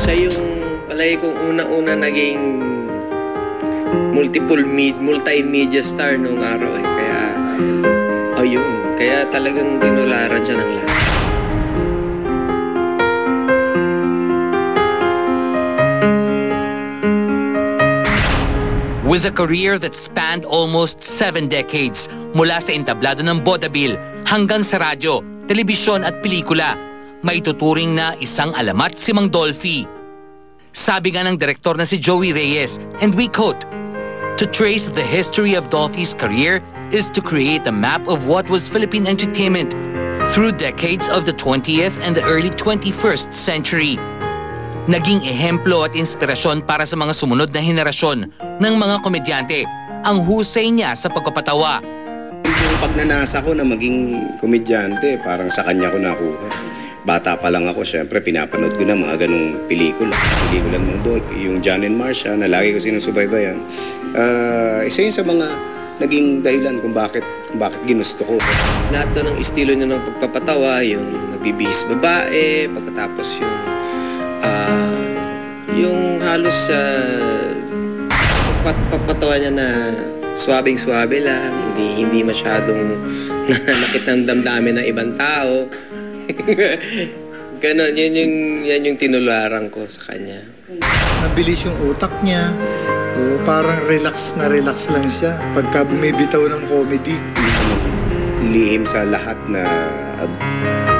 Siya yung palagi kong una-una naging multimedia star nung araw eh. Kaya, kaya talagang tinularan siya ng lahat. With a career that spanned almost 7 decades, mula sa entablado ng vaudeville hanggang sa radyo, telebisyon at pelikula, may tuturing na isang alamat si Mang Dolphy. Sabi nga ng direktor na si Joey Reyes, and we quote, "To trace the history of Dolphy's career is to create a map of what was Philippine entertainment through decades of the 20th and the early 21st century." Naging ehemplo at inspirasyon para sa mga sumunod na henerasyon ng mga komedyante ang husay niya sa pagpapatawa. Yung pagnanasa ko na maging komedyante, parang sa kanya ko nakuha. Bata pa lang ako, syempre pinapanood ko na mga ganong pelikula. Pelikula ng Mang Dolphy, yung John and Marcia na lagi ko sinusubaybayan. Isa yun sa mga naging dahilan kung bakit ginusto ko. Lahat na ng estilo niya ng pagpapatawa, yung nagbibihis babae, pagkatapos yung halos pagpapatawa niya na swabing-swabe lang, hindi masyadong nananakit ng damdamin ng ibang tao. Ganon, yan yung tinularan ko sa kanya. Nabilis yung utak niya. O parang relax lang siya pagka bumibitaw ng comedy. Lihim sa lahat na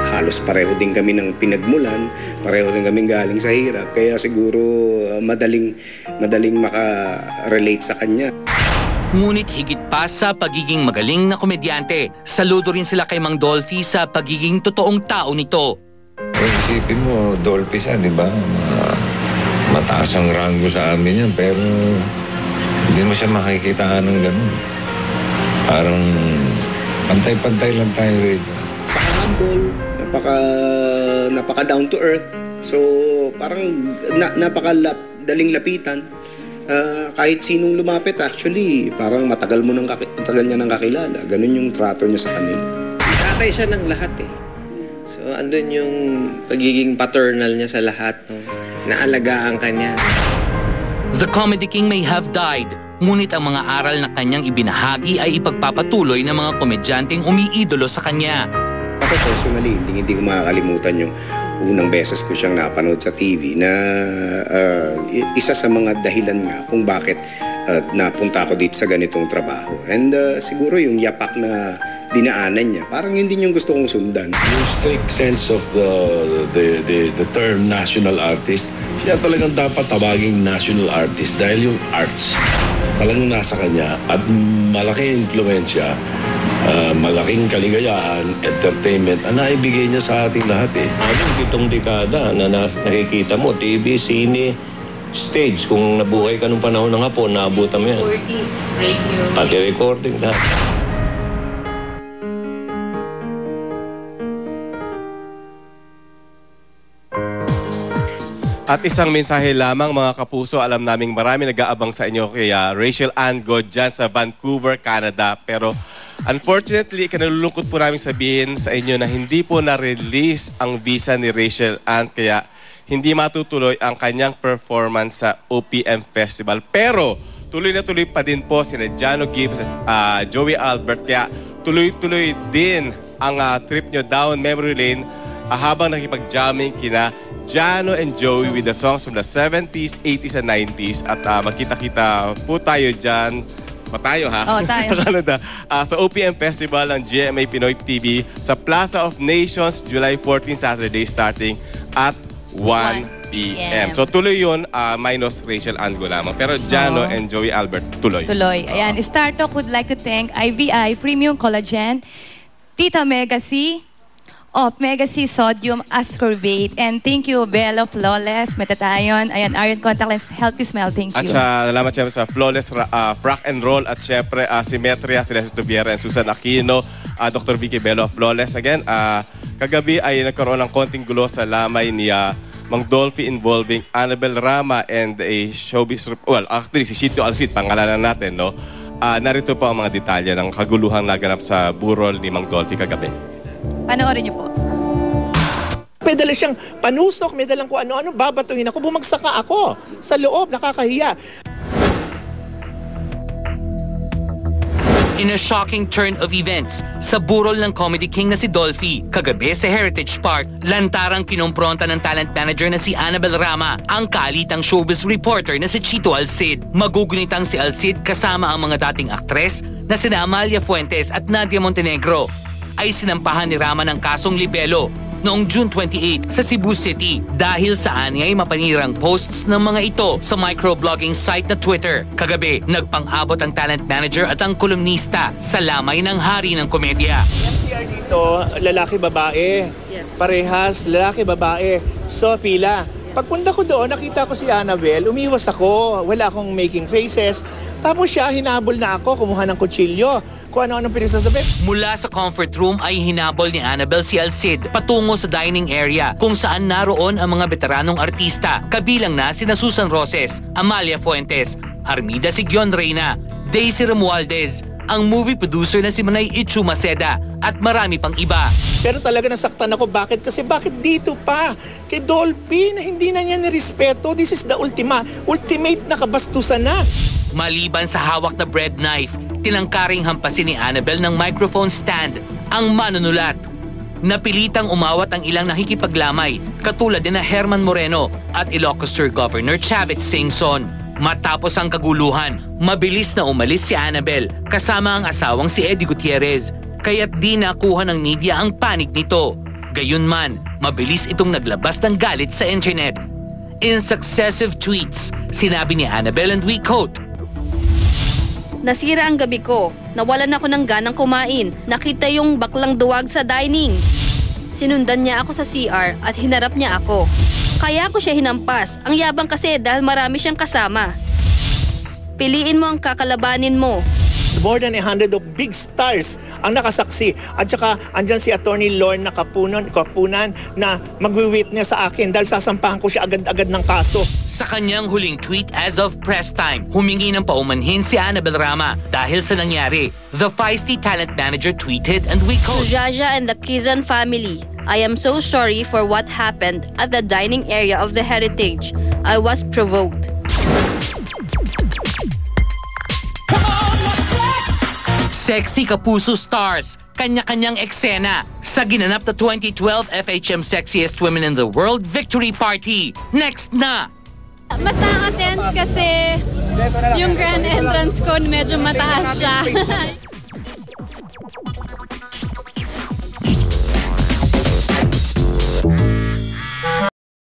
halos pareho din kami ng pinagmulan, pareho din kami galing sa hirap. Kaya siguro madaling maka-relate sa kanya. Ngunit higit pa sa pagiging magaling na komedyante, saludo rin sila kay Mang Dolphy sa pagiging totoong tao nito. Isipin mo, Dolphy siya, di ba? Mataas ang ranggo sa amin yan, pero hindi mo siya makikitaan ng ganun. Parang pantay-pantay lang tayo rito. Napaka-humble, napaka down to earth. So, parang napakadaling lapitan. Kahit sinong lumapit, actually, parang matagal niya nang kakilala. Ganun yung trato niya sa kanila. Tatay siya ng lahat eh. So, andun yung pagiging paternal niya sa lahat. No? Naalagaan ka niya. The Comedy King may have died, ngunit ang mga aral na kanyang ibinahagi ay ipagpapatuloy ng mga komedyanteng umiidolo sa kanya. Ako personally, hindi ko makakalimutan yung unang beses ko siyang napanood sa TV na isa sa mga dahilan nga kung bakit napunta ako dito sa ganitong trabaho. And siguro yung yapak na dinaanan niya, parang yun din yung gusto kong sundan. Yung strict sense of the term national artist, siya talagang dapat tawaging national artist dahil yung arts talagang nasa kanya at malaking impluensya, malaking kaligayahan, entertainment ang naibigay niya sa ating lahat eh. Yung 7 dekada na nakikita mo, TV, sine, stage, kung nabuhay ka nung panahon ng Hapon, naabutan mo yan. 40s, radio. Pati recording na. At isang mensahe lamang mga kapuso, alam naming marami nag-aabang sa inyo kay Rachel Ann God dyan sa Vancouver, Canada. Pero unfortunately, kanalulungkot po namin sabihin sa inyo na hindi po na-release ang visa ni Rachel Ann kaya hindi matutuloy ang kanyang performance sa OPM Festival. Pero tuloy na tuloy pa din po sina Jano Gibbs at Joey Albert. Kaya tuloy-tuloy din ang trip nyo down memory lane habang nakipag-jamming kina Jano and Joey with the songs from the 70s, 80s, and 90s. At magkita-kita po tayo dyan. Tayo ha? Oo, tayo. Sa Canada. Sa OPM Festival ng GMA Pinoy TV sa Plaza of Nations, July 14, Saturday, starting at 1 p.m. So tuloy yun, minus Rachel Ann lamang. Pero Jano and Joey Albert, tuloy. Tuloy. Ayan, StarTalk would like to thank IVI Premium Collagen, Tita Mega C, of Mega C Sodium Ascorbate. And thank you, Bello Flawless, Metatayon, ayan, Iron Contact Lens, Healthy Smell, thank you. At salamat siyempre sa Flawless Frack and Roll at siyempre Symmetria, Celeste Tubiera and Susan Aquino, Dr. Vicky Bello of Flawless. Again, kagabi ay nagkaroon ng konting gulo sa lamay ni Mang Dolphy involving Annabel Rama and a showbiz, well, actually si Shito Alcid, pangalanan natin, no? Narito po ang mga detalye ng kaguluhang naganap sa burol ni Mang Dolphy kagabi. Panoorin niyo po. Pedal dala siyang panusok, may dalang kung ano-ano, babatuhin ako, bumagsak ka ako sa loob, nakakahiya. In a shocking turn of events, sa burol ng comedy king na si Dolphy, kagabi sa Heritage Park, lantarang kinompronta ng talent manager na si Annabel Rama ang kaalitang showbiz reporter na si Chito Alcid. Magugunitang si Alcid kasama ang mga dating aktres na sina Amalia Fuentes at Nadia Montenegro ay sinampahan ni Rama ng kasong libelo noong June 28 sa Cebu City dahil sa anyay mapanirang posts ng mga ito sa microblogging site na Twitter. Kagabi, nagpang-abot ang talent manager at ang kolumnista sa lamay ng hari ng komedya. MCR dito, lalaki-babae. Parehas, lalaki-babae. So, pila. Pagpunta ko doon, nakita ko si Annabel, umiwas ako, wala akong making faces. Tapos siya, hinabol na ako, kumuha ng kutsilyo, kung ano-anong pinagsasabi. Mula sa comfort room ay hinabol ni Annabel si Alcid patungo sa dining area kung saan naroon ang mga veteranong artista, kabilang na sina Susan Roses, Amalia Fuentes, Armida Sigyon Reyna, Daisy Romualdez, ang movie producer na si Manay Ichu Maceda at marami pang iba. Pero talaga nasaktan ako. Bakit? Kasi bakit dito pa? Kay Dolphy na hindi na niya nirespeto. This is the ultimate na kabastusan na. Maliban sa hawak na bread knife, tinangkaring hampasin ni Annabel ng microphone stand ang manunulat. Napilitang umawat ang ilang nakikipaglamay, katulad din na Herman Moreno at Ilocos Sur Governor Chavit Singson. Matapos ang kaguluhan, mabilis na umalis si Annabel kasama ang asawang si Eddie Gutierrez, kaya't di nakuha ng media ang panik nito. Gayunman, mabilis itong naglabas ng galit sa internet. In successive tweets, sinabi ni Annabel and we quote, "Nasira ang gabi ko. Nawalan ako ng ganang kumain. Nakita yung baklang duwag sa dining. Sinundan niya ako sa CR at hinarap niya ako. Kaya ko siya hinampas. Ang yabang kasi dahil marami siyang kasama. Piliin mo ang kakalabanin mo." More than 100 of big stars ang nakasaksi. At saka andyan si Attorney Lorna Kapunan na magwi-witness sa akin dahil sasampahan ko siya agad-agad ng kaso. Sa kanyang huling tweet as of press time, humingi ng paumanhin si Annabel Rama dahil sa nangyari. The feisty talent manager tweeted and we To quote, Jaja and the Kizan family, I am so sorry for what happened at the dining area of the Heritage. I was provoked. Sexy Kapuso stars, kanya-kanyang eksena sa ginanap na 2012 FHM Sexiest Women in the World Victory Party. Next na! Mas nakaka-tense kasi yung grand entrance ko medyo mataas siya.